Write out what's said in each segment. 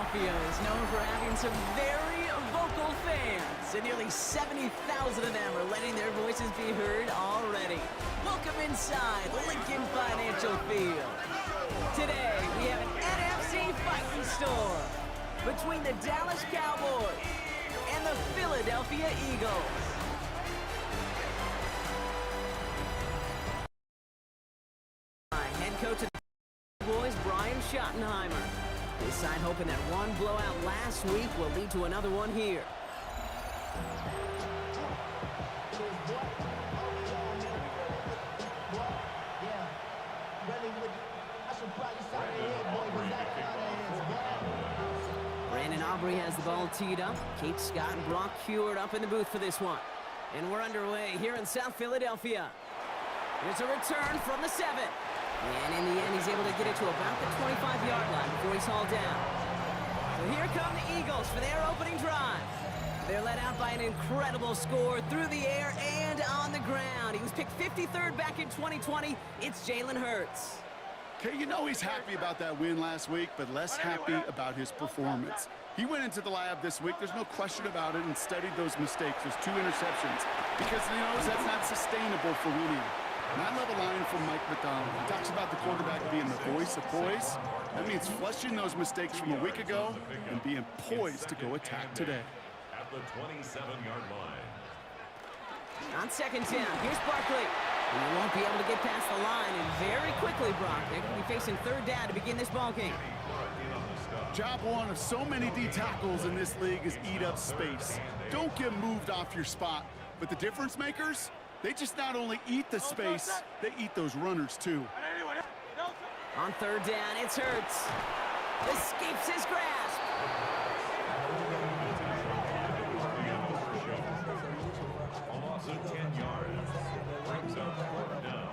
Philadelphia is known for having some very vocal fans, and nearly 70,000 of them are letting their voices be heard already. Welcome inside Lincoln Financial Field. Today, we have an NFC fighting storm between the Dallas Cowboys and the Philadelphia Eagles. Head coach of the Cowboys, Bruyn. This side hoping that one blowout last week will lead to another one here. Aubrey has the ball teed up. Kate Scott and Brock Heward up in the booth for this one. And we're underway here in South Philadelphia. Here's a return from the 7. And in the end, he's able to get it to about the 25-yard line before he's hauled down. So here come the Eagles for their opening drive. They're led out by an incredible score through the air and on the ground. He was picked 53rd back in 2020. It's Jalen Hurts. Okay, you know he's happy about that win last week, but less happy about his performance. He went into the lab this week, there's no question about it, and studied those mistakes, those 2 interceptions, because he knows that's not sustainable for winning. And I love a line from Mike McDonald. He talks about the quarterback being the voice of poise. That means flushing those mistakes from a week ago and being poised to go attack today. At the 27-yard line. On second down, here's Barkley. He won't be able to get past the line, and very quickly, Brock, they're going to be facing third down to begin this ball game. Job one of so many D tackles in this league is eat up space. Don't get moved off your spot. But the difference makers, they just not only eat the space, they eat those runners too. On third down, it's Hurts. Escapes his grasp. A loss of 10 yards. Brings up fourth down.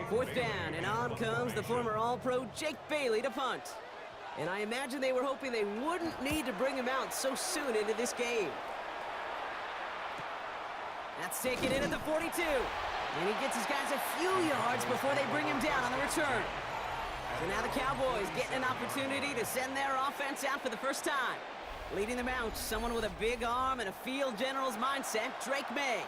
Fourth down, and on comes the former All-Pro Jake Bailey to punt. And I imagine they were hoping they wouldn't need to bring him out so soon into this game. That's taken in at the 42. And he gets his guys a few yards before they bring him down on the return. So now the Cowboys getting an opportunity to send their offense out for the first time. Leading them out, someone with a big arm and a field general's mindset, Drake May.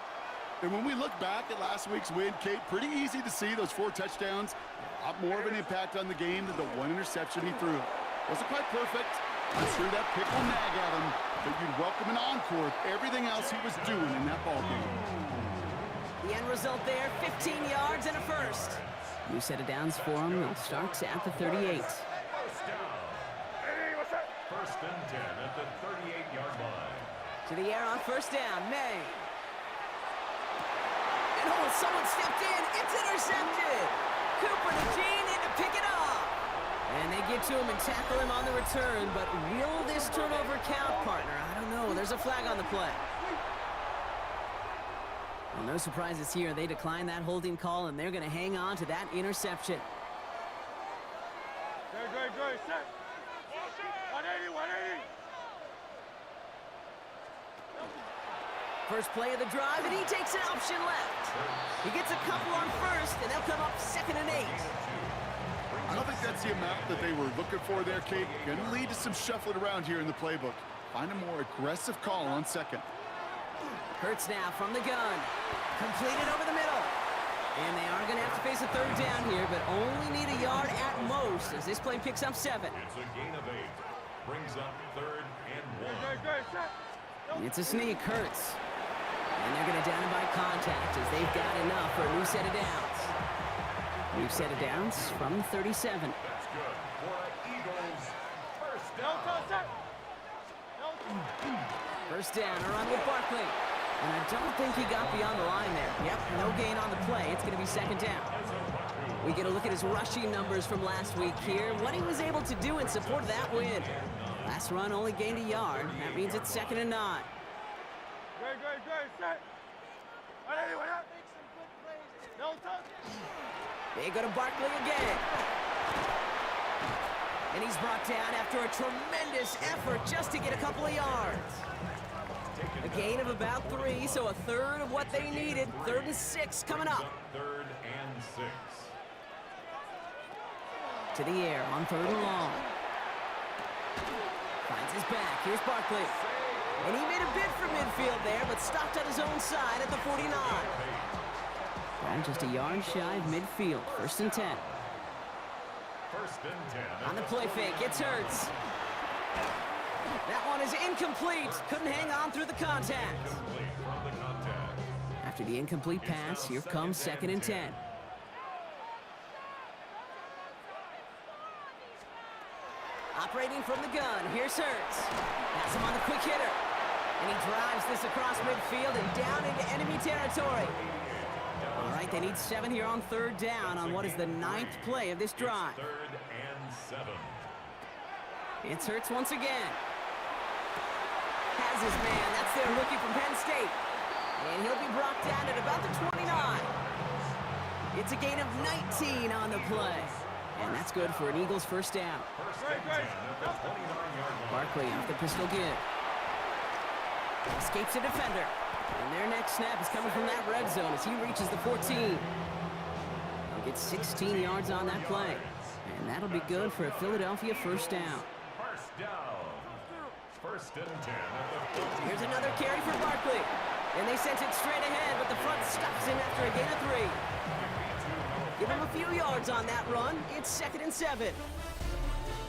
And when we look back at last week's win, Kate, pretty easy to see those 4 touchdowns. A lot more of an impact on the game than the 1 interception he threw. Wasn't quite perfect. I'm sure that pick will nag at him, but you'd welcome an encore of everything else he was doing in that ball game. The end result there, 15 yards and a first. New set of downs for him. It starts at the 38. First down. First and 10 at the 38-yard line. To the air on first down, May. And oh, someone stepped in. It's intercepted. Cooper to Jean in to pick it up. And they get to him and tackle him on the return. But will this turnover count, partner? I don't know. There's a flag on the play. Well, no surprises here. They decline that holding call, and they're going to hang on to that interception. Good. Set. 180, 180. First play of the drive, and he takes an option left. He gets a couple on first, and they'll come up 2nd and 8. I don't think that's the amount that they were looking for there, Kate. Going to lead to some shuffling around here in the playbook. Find a more aggressive call on second. Hurts now from the gun. Completed over the middle. And they are going to have to face a third down here, but only need a yard at most as this play picks up 7. It's a gain of 8. Brings up 3rd and 1. It's a sneak, Hurts. And they're going to down him by contact as they've got enough for a new set of downs. New set of downs from 37. That's good for Eagles. First down. First down, a run with Barkley. And I don't think he got beyond the line there. Yep, no gain on the play. It's going to be 2nd down. We get a look at his rushing numbers from last week here. What he was able to do in support of that win. Last run only gained a yard. That means it's 2nd and 9. Good. Set. 180, 180. They go to Barkley again. And he's brought down after a tremendous effort just to get a couple of yards. A gain of about 3, so a third of what they needed. 3rd and 6 coming up. 3rd and 6. To the air on 3rd and long. Finds his back. Here's Barkley. And he made a bid for midfield there, but stopped on his own side at the 49. And just a yard shy of midfield. 1st and 10. 1st and 10. On the play fake, it's Hurts. That one is incomplete. Couldn't hang on through the contact. Incomplete from the contact. After the incomplete pass, here comes 2nd and 10. Operating from the gun, here's Hurts. Pass him on the quick hitter. And he drives this across midfield and down into enemy territory. All right, they need 7 here on 3rd down on what is the 9th play of this drive. 3rd and 7. It's Hurts once again. Has his man. That's their rookie from Penn State. And he'll be brought down at about the 29. It's a gain of 19 on the play. And that's good for an Eagles 1st down. 1st and 10 at the 29-yard line. Barkley off the pistol give. Escapes a defender. And their next snap is coming from that red zone as he reaches the 14. He'll get 16 yards on that play. And that'll be good for a Philadelphia 1st down. 1st down. 1st and 10 at the 14. Here's another carry for Barkley. And they sent it straight ahead, but the front stops him after a gain of 3. Give him a few yards on that run. It's 2nd and 7.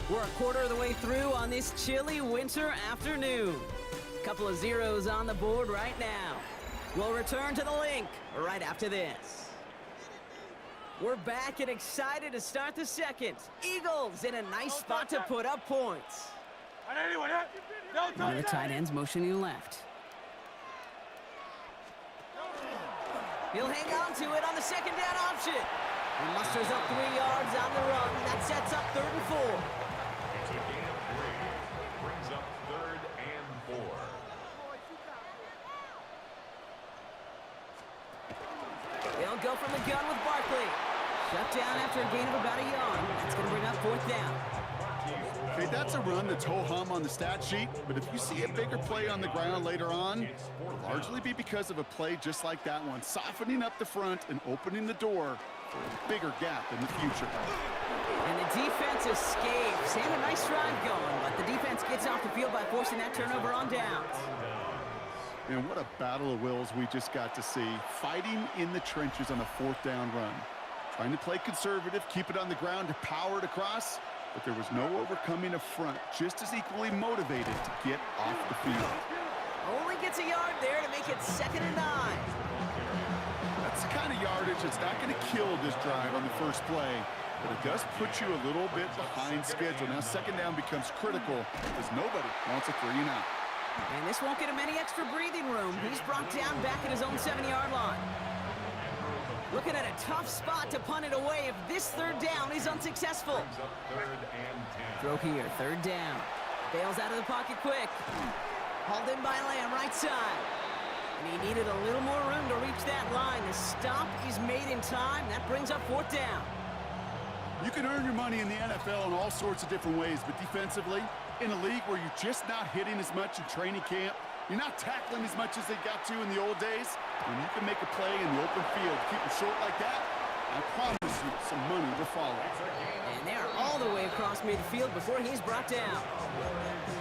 We're a quarter of the way through on this chilly winter afternoon. Couple of zeros on the board right now. We'll return to the link right after this. We're back and excited to start the 2nd. Eagles in a nice spot to put up points. One of the tight ends motioning left. He'll hang on to it on the 2nd down option. He musters up 3 yards on the run. That sets up 3rd and 4. It's a gain of 3. Brings up 3rd and 4. They'll go from the gun with Barkley. Shut down after a gain of about a yard. That's going to bring up 4th down. Okay, that's a run that's ho-hum on the stat sheet, but if you see a bigger play on the ground later on, it'll largely be because of a play just like that one, softening up the front and opening the door for a bigger gap in the future. And the defense escapes. They have a nice drive going, but the defense gets off the field by forcing that turnover on downs. And what a battle of wills we just got to see, fighting in the trenches on a 4th down run. Trying to play conservative, keep it on the ground to power it across, but there was no overcoming a front just as equally motivated to get off the field. Only gets a yard there to make it 2nd and 9. That's the kind of yardage that's not going to kill this drive on the first play, but it does put you a little bit behind schedule. Now 2nd down becomes critical because nobody wants a 3 and out. And this won't get him any extra breathing room. He's brought down back at his own 7-yard line. Looking at a tough spot to punt it away if this 3rd down is unsuccessful. Brings up 3rd and 10. Throw here, 3rd down. Bails out of the pocket quick. Hauled in by Lamb, right side. And he needed a little more room to reach that line. The stop is made in time. That brings up 4th down. You can earn your money in the NFL in all sorts of different ways, but defensively, in a league where you're just not hitting as much in training camp, you're not tackling as much as they got to in the old days, when you can make a play in the open field, keep it short like that, I promise you some money will follow. And they are all the way across midfield before he's brought down.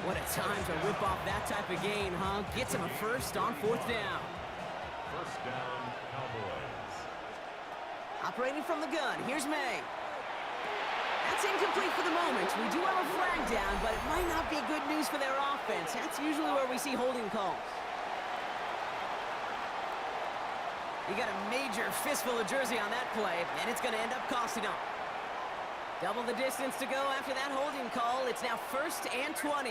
What a time to rip off that type of gain, huh? Gets him a 1st on 4th down. 1st down, Cowboys. Operating from the gun, here's May. That's incomplete for the moment. We do have a flag down, but it might not be good news for their offense. That's usually where we see holding calls. You got a major fistful of jersey on that play, and it's going to end up costing them. Double the distance to go after that holding call. It's now 1st and 20.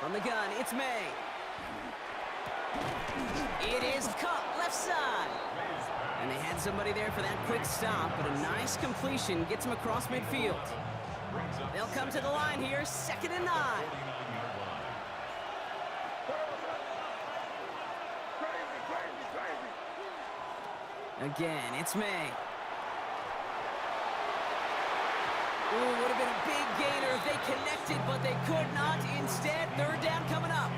From the gun, it's May. It is cut left side. And they had somebody there for that quick stop, but a nice completion gets him across midfield. They'll come to the line here, 2nd and 9. Again, it's May. Ooh, would have been a big gainer if they connected, but they could not. Instead, third down coming up.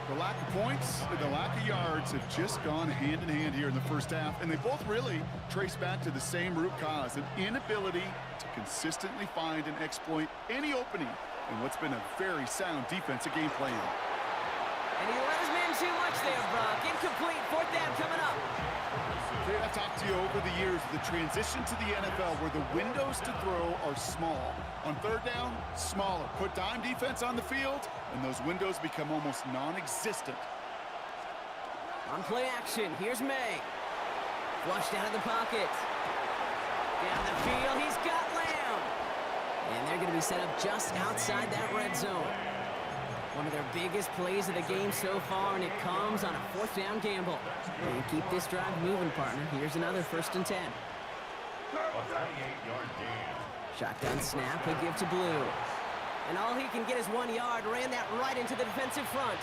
The lack of points and the lack of yards have just gone hand in hand here in the first half, and they both really trace back to the same root cause, an inability to consistently find and exploit any opening in what's been a very sound defensive game plan. And he let his man too much there, Brock. Incomplete, fourth down coming up. Okay, I've talked to you over the years, the transition to the NFL where the windows to throw are small. On third down, smaller. Put dime defense on the field, and those windows become almost non-existent. On play action, here's May. Flushed out of the pocket. Down the field, he's got Lamb. And they're going to be set up just outside that red zone. One of their biggest plays of the game so far, and it comes on a fourth down gamble. And keep this drive moving, partner. Here's another 1st and 10. A 28-yard gain. Shotgun snap, a give to Blue. And all he can get is 1 yard. Ran that right into the defensive front.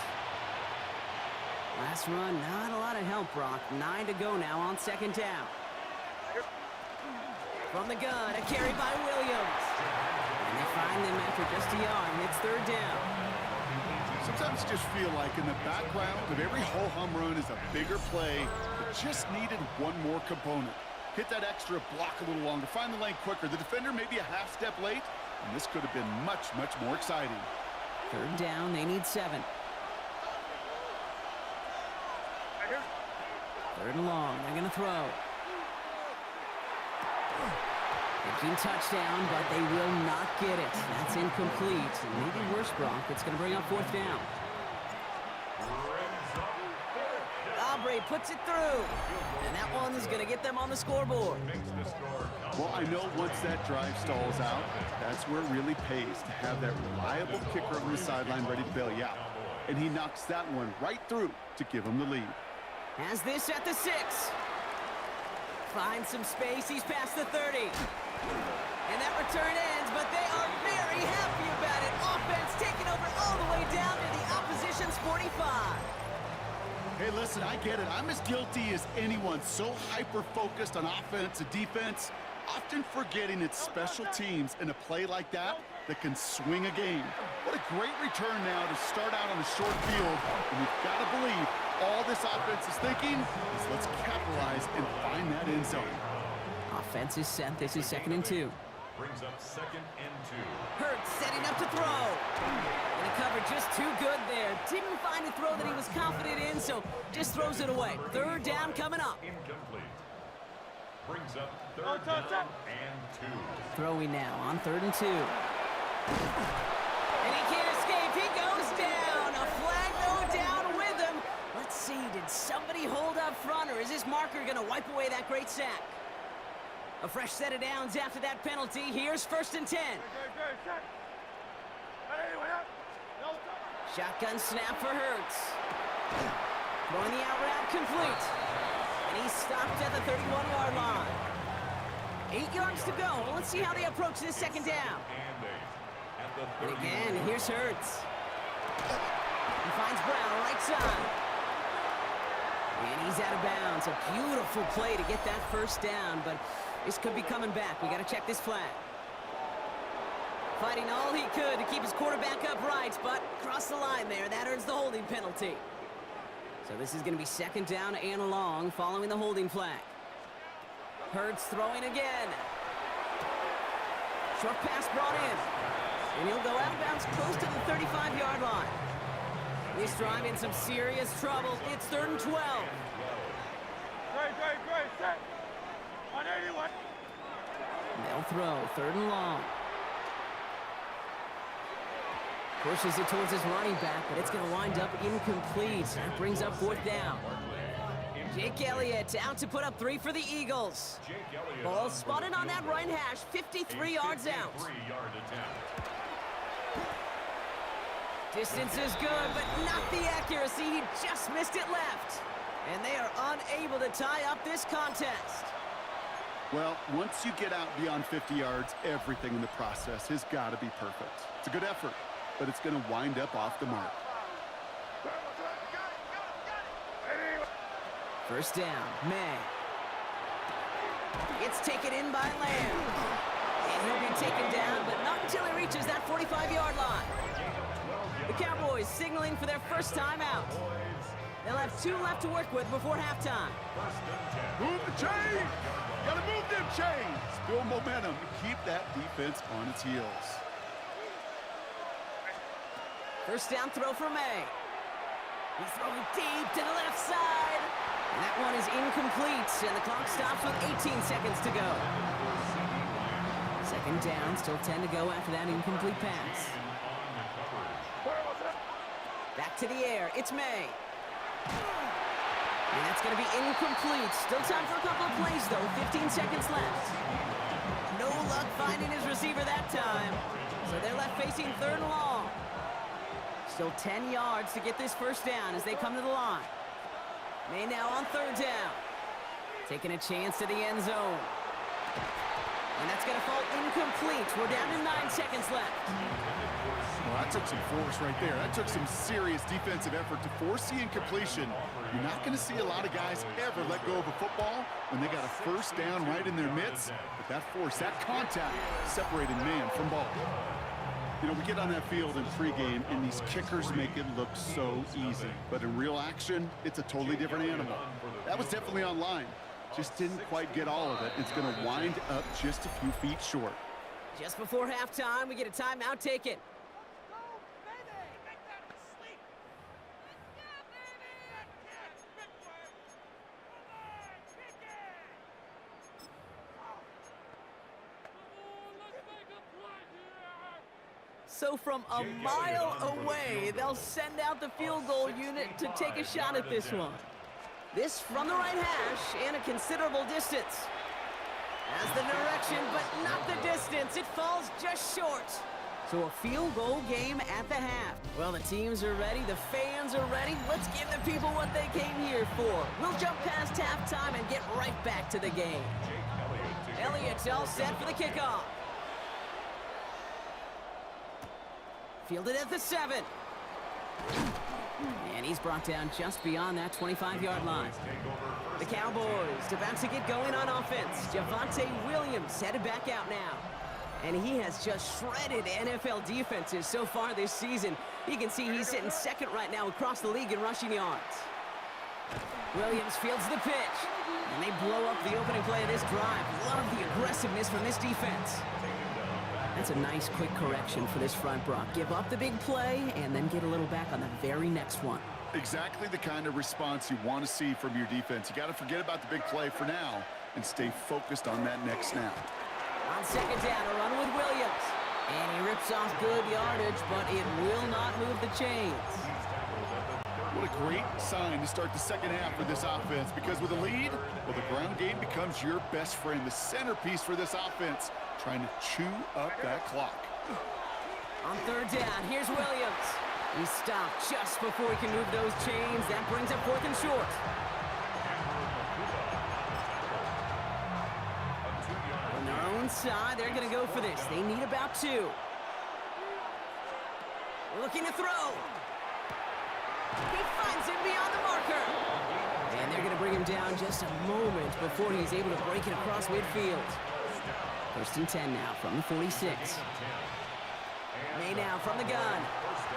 Last run, not a lot of help, Brock. 9 to go now on 2nd down. From the gun, a carry by Williams. And they find them after just a yard, and it's 3rd down. Sometimes you just feel like in the background of every ho-hum run is a bigger play that just needed one more component. Hit that extra block a little longer, find the lane quicker. The defender may be a half step late, and this could have been much, much more exciting. 3rd down, they need 7. 3rd and long, they're going to throw. Thinking touchdown, but they will not get it. That's incomplete. And maybe worse, Brock. It's going to bring up 4th down. Aubrey puts it through. And that one is going to get them on the scoreboard. Well, I know once that drive stalls out, that's where it really pays to have that reliable kicker on the sideline ready to bail you out. And he knocks that one right through to give him the lead. Has this at the 6. Finds some space. He's past the 30. And that return ends, but they are very happy about it. Offense taking over all the way down to the opposition's 45. Hey, listen, I get it. I'm as guilty as anyone. So hyper-focused on offense and defense, often forgetting it's special teams in a play like that that can swing a game. What a great return now to start out on a short field. And you've got to believe all this offense is thinking is let's capitalize and find that end zone. Offense is set. This is 2nd and 2. Brings up 2nd and 2. Hurts setting up to throw. And he covered just too good there. Didn't find a throw that he was confident in, so just throws it away. 3rd down coming up. Incomplete. Brings up 3rd down and 2. Throwing now on 3rd and 2. And he can't escape. He goes down. A flag no down with him. Let's see, did somebody hold up front, or is this marker going to wipe away that great sack? A fresh set of downs after that penalty. Here's 1st and 10. Shotgun snap for Hurts. Throwing the out route complete. And he's stopped at the 31-yard line. 8 yards to go. Well, let's see how they approach this 2nd down. And again, here's Hurts. He finds Brown right side. And he's out of bounds. A beautiful play to get that 1st down, but this could be coming back. We got to check this flag. Fighting all he could to keep his quarterback upright, but across the line there. That earns the holding penalty. So this is going to be 2nd down and long following the holding flag. Hurts throwing again. Short pass brought in. And he'll go out of bounds close to the 35-yard line. This drive in some serious trouble. It's 3rd and 12. Great, set. 181. They'll throw 3rd and long. Pushes it towards his running back, but it's going to wind up incomplete. That brings up 4th down. Jake Elliott out to put up 3 for the Eagles. Ball spotted on that right hash, 53 yards out. Distance is good, but not the accuracy. He just missed it left. And they are unable to tie up this contest. Well, once you get out beyond 50 yards, everything in the process has got to be perfect. It's a good effort, but it's going to wind up off the mark. 1st down, May. It's taken in by Lamb. he'll be taken down, but not until he reaches that 45-yard line. The Cowboys signaling for their first time out. They'll have 2 left to work with before halftime. Move the chains! Gotta move them chains! Build momentum and keep that defense on its heels. First down throw for May. He's throwing deep to the left side. And that one is incomplete, and the clock stops with 18 seconds to go. Second down, still 10 to go after that incomplete pass. Back to the air, it's May. And that's going to be incomplete. Still time for a couple of plays, though. 15 seconds left. No luck finding his receiver that time. So they're left facing 3rd and long. Still 10 yards to get this first down as they come to the line. May now on 3rd down. Taking a chance to the end zone. And that's going to fall incomplete. We're down to 9 seconds left. Well, that took some force right there. That took some serious defensive effort to force the incompletion. You're not going to see a lot of guys ever let go of a football when they got a first down right in their midst. But that force, that contact, separated man from ball. You know, we get on that field in pregame, and these kickers make it look so easy. But in real action, it's a totally different animal. That was definitely on line. Just didn't quite get all of it. It's going to wind up just a few feet short. Just before halftime, we get a timeout taken. So from a mile away, they'll send out the field goal unit to take a shot at this one. This from the right hash and a considerable distance. Has the direction, but not the distance. It falls just short. So a field goal game at the half. Well, the teams are ready. The fans are ready. Let's give the people what they came here for. We'll jump past halftime and get right back to the game. Elliott's all set for the kickoff. Fielded at the 7. And he's brought down just beyond that 25-yard line. The Cowboys about to get going on offense. Javonte Williams headed back out now. And he has just shredded NFL defenses so far this season. You can see he's sitting second right now across the league in rushing yards. Williams fields the pitch. And they blow up the opening play of this drive. Love the aggressiveness from this defense. That's a nice quick correction for this front, Brock. Give up the big play and then get a little back on the very next one. Exactly the kind of response you want to see from your defense. You got to forget about the big play for now and stay focused on that next snap. On second down, a run with Williams. And he rips off good yardage, but it will not move the chains. What a great sign to start the second half for this offense, because with a lead, well, the ground game becomes your best friend, the centerpiece for this offense, trying to chew up that clock. On third down, here's Williams. He stopped just before he can move those chains. That brings up 4th and short. On their own side, they're going to go for this. They need about 2. Looking to throw. He finds him beyond the marker. And they're going to bring him down just a moment before he's able to break it across midfield. 1st and 10 now from the 46. May now from the gun.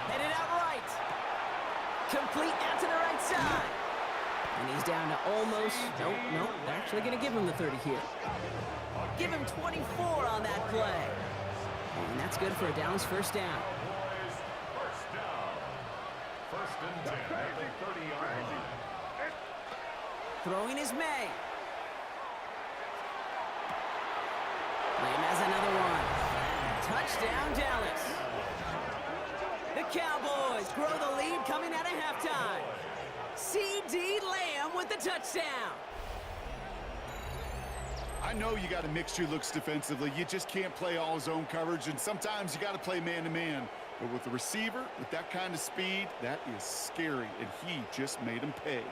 Headed out right. Complete out to the right side. And he's down to almost, nope, they're actually going to give him the 30 here. Give him 24 on that play. And that's good for a Dallas first down. First and 10 at the 30-yard line. Throwing is May. Lamb has another one. Touchdown, Dallas. The Cowboys grow the lead coming out of halftime. C.D. Lamb with the touchdown. I know you got to mix your looks defensively. You just can't play all zone coverage, and sometimes you got to play man-to-man. But with the receiver, with that kind of speed, that is scary, and he just made him pay.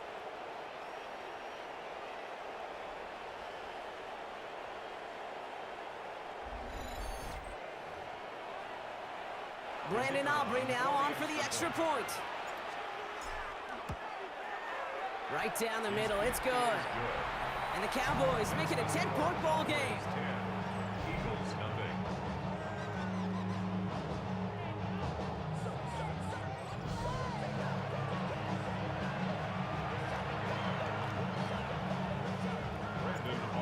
Brandon Aubrey now on for the extra point. Right down the middle, it's good. And the Cowboys make it a 10-point ball game. Eagles nothing.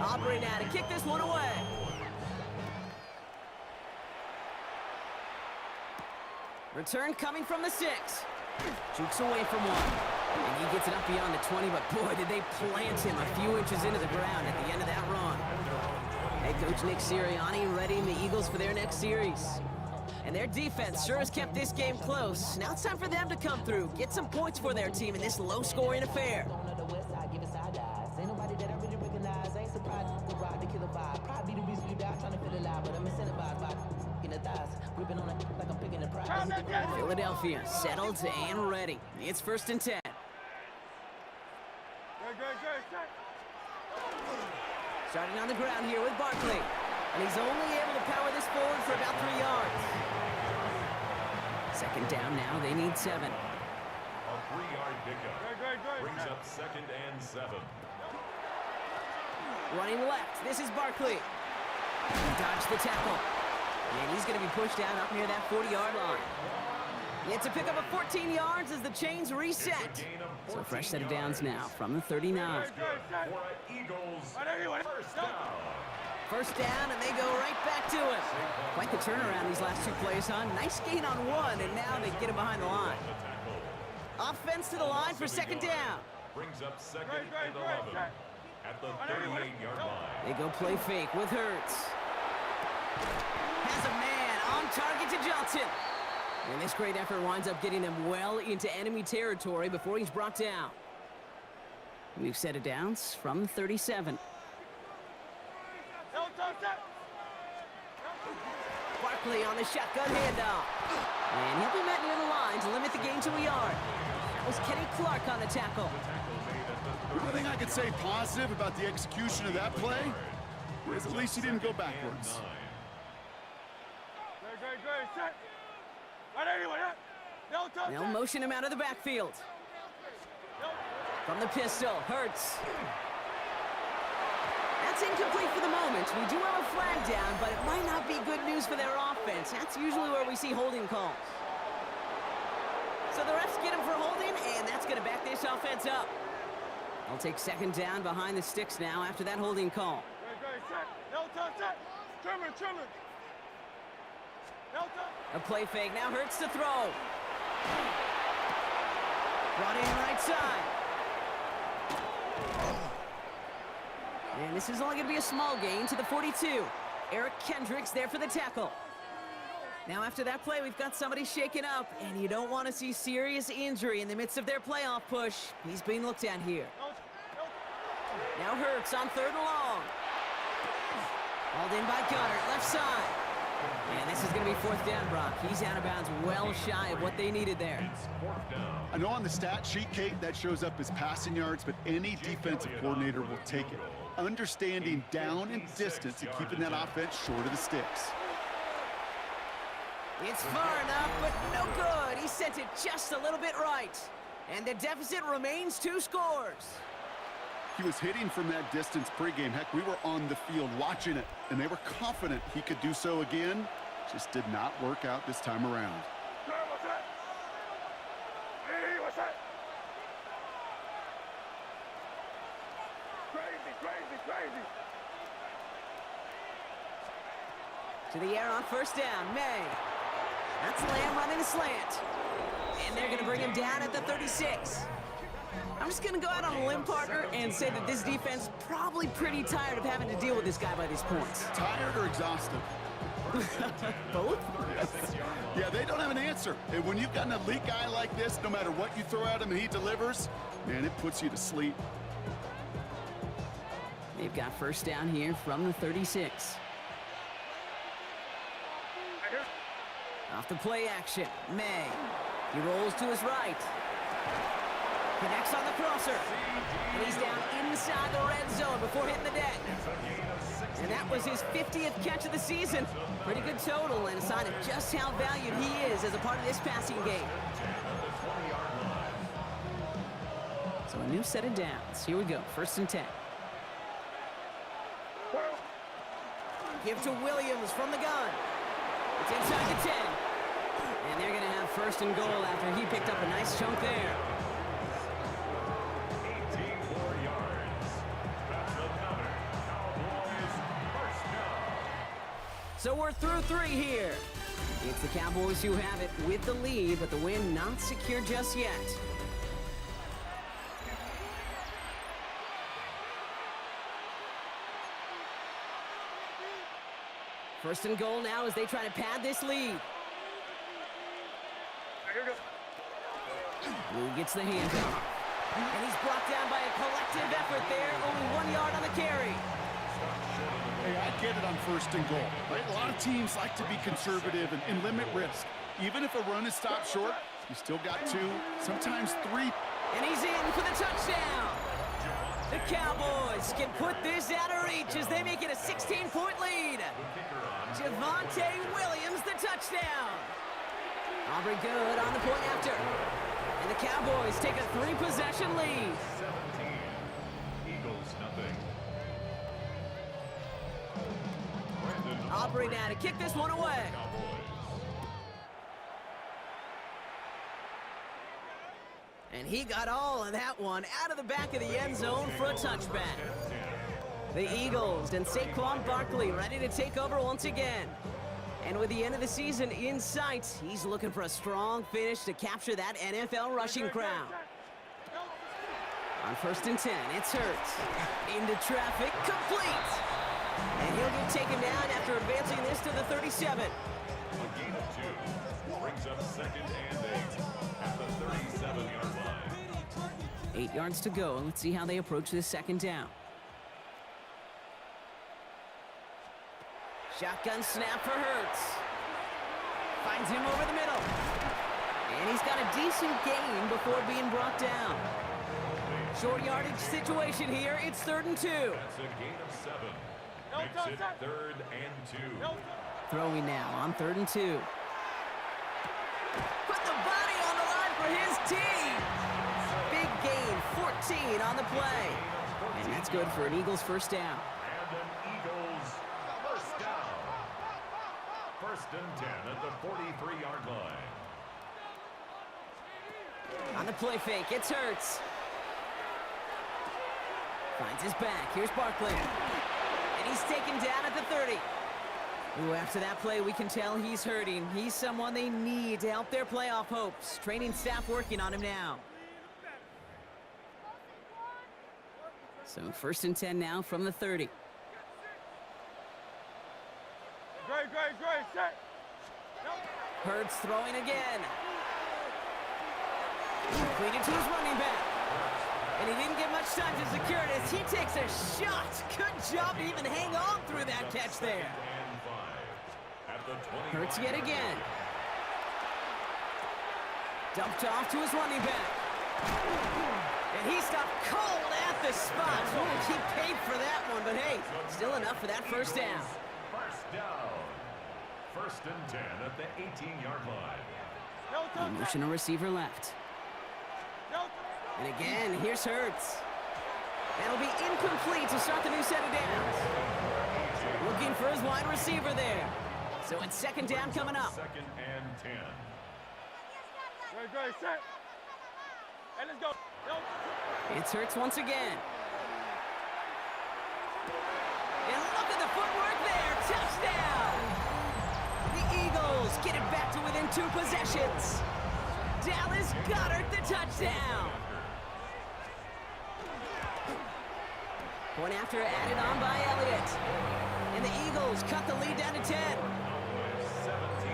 Aubrey now to kick this one away. Return coming from the 6. Jukes away from one. And he gets it up beyond the 20, but boy, did they plant him a few inches into the ground at the end of that run. Head coach Nick Sirianni readying the Eagles for their next series. And their defense sure has kept this game close. Now it's time for them to come through, get some points for their team in this low-scoring affair. Ain't nobody that I really recognize. I ain't surprised to ride the killer vibe. Probably the reason you died trying to feel alive, but I'm incentivized by in the thighs, gripping on it like I'm picking the prize. Philadelphia settled and ready. It's 1st and 10. Good. Starting on the ground here with Barkley. And he's only able to power this forward for about 3 yards. 2nd down now, they need 7. A 3-yard pickup. Good. Brings up 2nd and 7. Running left, this is Barkley. He dodged the tackle. And he's going to be pushed down up near that 40-yard line. It's a pickup of 14 yards as the chains reset. So a fresh set of downs now from the 39. For Eagles, first down. 1st down, and they go right back to him. Quite the turnaround these last 2 plays, huh? Nice gain on 1, and now they get him behind the line. Offense to the line for 2nd down. Brings up 2nd and 11 at the 38-yard line. They go play fake with Hurts. Has a man on target to Johnson. And this great effort winds up getting them well into enemy territory before he's brought down. We've set it downs from the 37. Barkley on the shotgun handoff. And he'll be met near the line to limit the gain to a yard. That was Kenny Clark on the tackle. The only thing I could say positive about the execution of that play is at least he didn't go backwards. Set. They'll motion him out of the backfield. From the pistol, Hurts. That's incomplete for the moment. We do have a flag down, but it might not be good news for their offense. That's usually where we see holding calls. So the refs get him for holding, and that's going to back this offense up. They'll take 2nd down behind the sticks now after that holding call. A play fake, now Hurts to throw. Brought in right side. And this is only going to be a small gain to the 42. Eric Kendricks there for the tackle. Now after that play, we've got somebody shaken up, and you don't want to see serious injury in the midst of their playoff push. He's being looked at here. Now Hurts on 3rd and long. Hauled in by Goddard, left side. And this is going to be 4th down, Brock. He's out of bounds well shy of what they needed there. I know on the stat sheet, Kate, that shows up as passing yards, but any defensive coordinator will take it. Understanding down and distance and keeping that offense short of the sticks. It's far enough, but no good. He sent it just a little bit right. And the deficit remains 2 scores. He was hitting from that distance pregame. Heck, we were on the field watching it, and they were confident he could do so again. Just did not work out this time around. Crazy. To the air on 1st down, May. That's Lamb running a slant. And they're going to bring him down at the 36. I'm just going to go out on a limb, partner, and say that this defense probably pretty tired of having to deal with this guy by these points. Tired or exhausted? Both? Yeah, they don't have an answer. And when you've got an elite guy like this, no matter what you throw at him and he delivers, man, it puts you to sleep. They've got 1st down here from the 36. Off the play action, May. He rolls to his right. Connects on the crosser. And he's down inside the red zone before hitting the deck. And that was his 50th catch of the season. Pretty good total and a sign of just how valued he is as a part of this passing game. So a new set of downs. Here we go, 1st and 10. Give to Williams from the gun. It's inside the 10. And they're going to have 1st and goal after he picked up a nice chunk there. 18 more yards. That's the counter. So we're through 3 here. It's the Cowboys who have it with the lead, but the win not secure just yet. First and goal now as they try to pad this lead. Blue gets the handoff. And he's brought down by a collective effort there. Only 1 yard on the carry. Hey, I get it on first and goal, right? A lot of teams like to be conservative and limit risk. Even if a run is stopped short, you still got 2, sometimes 3. And he's in for the touchdown. The Cowboys can put this out of reach as they make it a 16-point lead. Javonte Williams, the touchdown. Aubrey good on the point after. And the Cowboys take a 3-possession lead. 17. Eagles nothing. Aubrey now to kick this one away. And he got all of that one out of the back of the end zone for a touchback. The Eagles and Saquon Barkley ready to take over once again. And with the end of the season in sight, he's looking for a strong finish to capture that NFL rushing crown. On first and 10, it's Hurts. Into traffic, complete. And he'll get taken down after advancing this to the 37. A gain of 2 brings up 2nd and 8 at the 37-yard line. 8 yards to go. Let's see how they approach this second down. Shotgun snap for Hurts. Finds him over the middle. And he's got a decent gain before being brought down. Short yardage situation here. It's 3rd and 2. That's a gain of 7. Makes it 3rd and 2. Throwing now on 3rd and 2. Put the body on the line for his team. Big gain, 14 on the play. And that's good for an Eagles first down. And an Eagles first down. 1st and 10 at the 43-yard line. On the play fake, it's Hurts. Finds his back. Here's Barkley. And he's taken down at the 30. Ooh, after that play, we can tell he's hurting. He's someone they need to help their playoff hopes. Training staff working on him now. So 1st and 10 now from the 30. Great, set. Hurts throwing again. Completed to his running back. And he didn't get much time to secure it as he takes a shot. Good job to even hang on through that catch there. And 5 at the 25. Hurts yet again. Dumped off to his running back. And he stopped cold at the spot. Oh, he paid for that one, but hey, still enough for that first down. First down. 1st and 10 at the 18-yard line. Motion a receiver left. And again, here's Hurts. That'll be incomplete to start the new set of downs. Looking for his wide receiver there. So it's 2nd down coming up. 2nd and 10. Great, set. Hey, let's go. It's Hurts once again. And look at the footwork there. Touchdown! The Eagles get it back to within 2 possessions. Dallas Goedert the touchdown. Point after added on by Elliott. And the Eagles cut the lead down to 10. 17.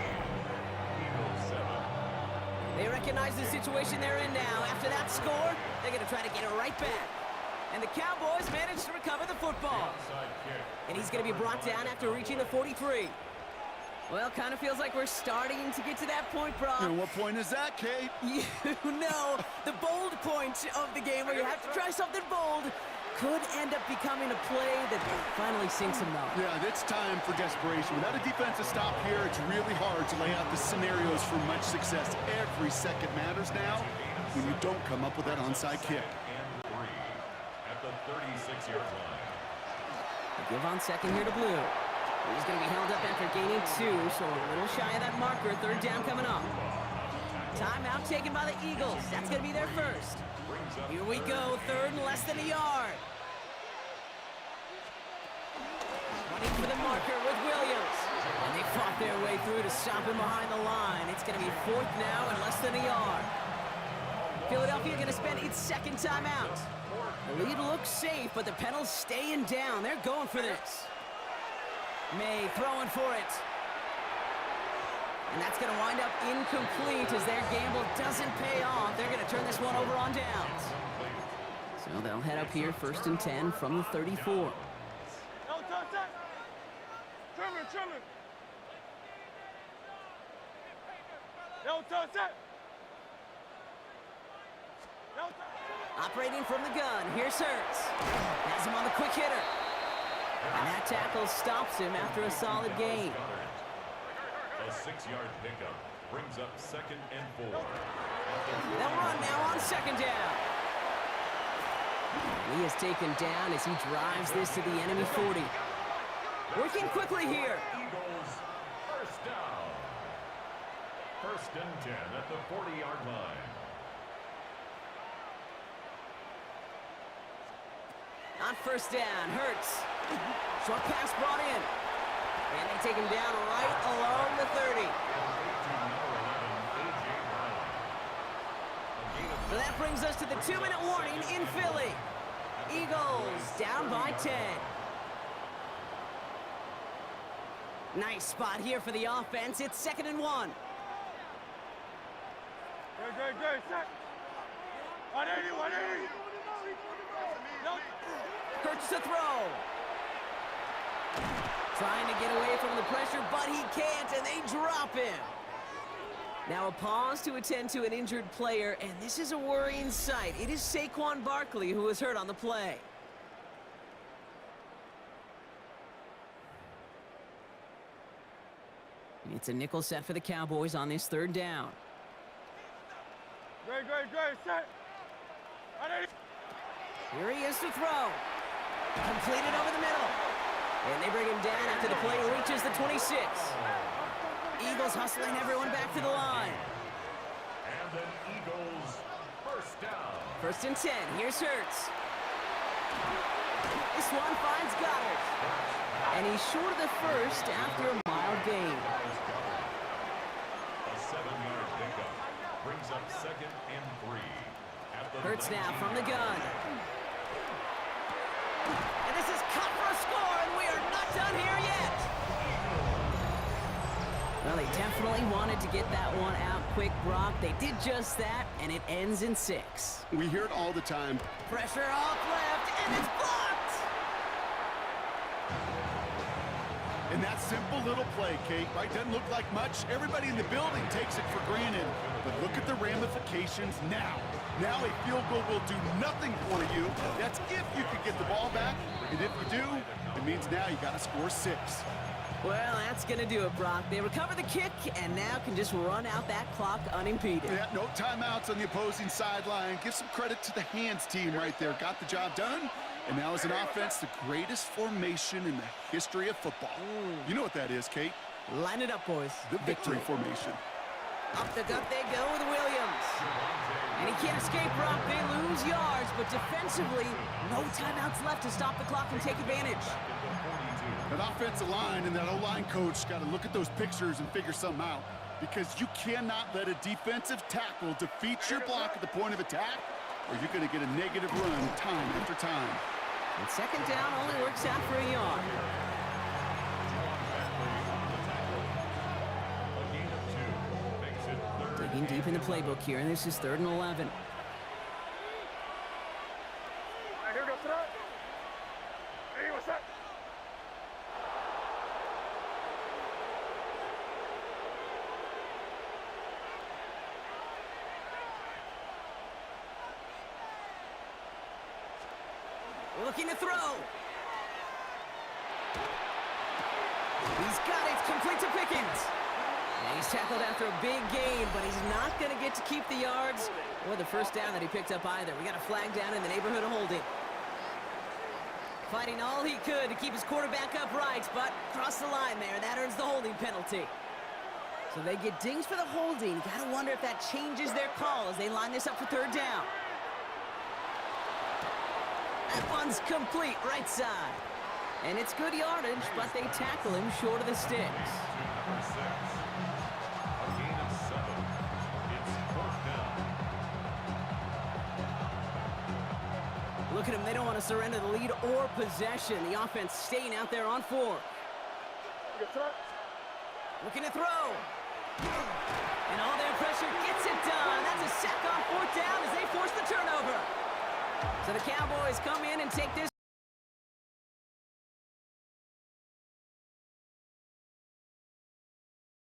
Eagles 7. They recognize the situation they're in now. After that score, they're going to try to get it right back. And the Cowboys managed to recover the football. Onside kick. And he's going to be brought down after reaching the 43. Well, kind of feels like we're starting to get to that point, Brock. And what point is that, Kate? You know, the bold point of the game where you have to try something bold could end up becoming a play that finally sinks him though. Yeah, it's time for desperation. Without a defensive stop here, it's really hard to lay out the scenarios for much success. Every second matters now when you don't come up with that onside kick. And 3 at the 36-yard line. Give on second here to Blue. He's going to be held up after gaining 2, so a little shy of that marker. 3rd down coming up. Timeout taken by the Eagles. That's going to be their first. Here we go, 3rd and less than a yard. Waiting for the marker with Williams. And they fought their way through to stop him behind the line. It's going to be fourth now and less than a yard. Philadelphia going to spend its second timeout. The lead looks safe, but the penalty's staying down. They're going for this. May throwing for it. And that's going to wind up incomplete as their gamble doesn't pay off. They're going to turn this one over on downs. So they'll head up here, 1st and 10 from the 34. No, touch that. Trimmer. No, touch that. No, touch. Operating from the gun, here's Hurts. Has him on the quick hitter. And that tackle stops him after a solid gain. A 6-yard pickup brings up 2nd and 4. They'll run now on 2nd down. He is taken down as he drives this to the enemy 40. Working quickly here. Eagles, first down. 1st and 10 at the 40-yard line. On 1st down, Hurts. Short pass brought in. And they take him down right along the 30. So that brings us to the 2-minute warning in Philly. Eagles down by 10. Nice spot here for the offense. It's 2nd and 1. Great, set. 180. No. Hurts to throw. Trying to get away from the pressure, but he can't, and they drop him. Now a pause to attend to an injured player, and this is a worrying sight. It is Saquon Barkley who was hurt on the play. It's a nickel set for the Cowboys on this 3rd down. Great, set. 180. Here he is to throw. Completed over the middle. And they bring him down after the play reaches the 26. Eagles hustling everyone back to the line. And then Eagles, first down. 1st and 10. Here's Hurts. This one finds Goddard. And he's short of the first after a mild gain. A 7-yard pickup brings up 2nd and 3. Hurts now from the gun. And this is cut for a score, and we are not done here yet. Well, they definitely wanted to get that one out quick, Brock. They did just that, and it ends in 6. We hear it all the time. Pressure off left, and it's blocked! And that simple little play, Kate, right? Doesn't look like much. Everybody in the building takes it for granted. But look at the ramifications now. Now a field goal will do nothing for you. That's if you can get the ball back. And if you do, it means now you got to score 6. Well, that's going to do it, Brock. They recover the kick and now can just run out that clock unimpeded. Yeah, no timeouts on the opposing sideline. Give some credit to the hands team right there. Got the job done. And now as an offense, the greatest formation in the history of football. You know what that is, Kate? Line it up, boys. The victory formation. Up the gut they go with Williams. And he can't escape, Brock. They lose yards, but defensively, no timeouts left to stop the clock and take advantage. That offensive line and that O-line coach got to look at those pictures and figure something out. Because you cannot let a defensive tackle defeat your block at the point of attack, or you're going to get a negative run time after time. And 2nd down only works out for a yard. Digging deep in the playbook here, and this is 3rd and 11. Here we go, sit up. Hey, what's up? Looking to throw. He's got it. Complete to Pickens. And he's tackled after a big gain, but he's not going to get to keep the yards or the 1st down that he picked up either. We got a flag down in the neighborhood of holding. Fighting all he could to keep his quarterback upright, but across the line there, that earns the holding penalty. So they get dings for the holding. Got to wonder if that changes their call as they line this up for 3rd down. That one's complete, right side. And it's good yardage, but they tackle him short of the sticks. Number 6. A gain of 7. It's 4th down. Look at them. They don't want to surrender the lead or possession. The offense staying out there on 4. Looking to throw. And all their pressure gets it done. That's a sack on 4th down as they force the turnover. So the Cowboys come in and take this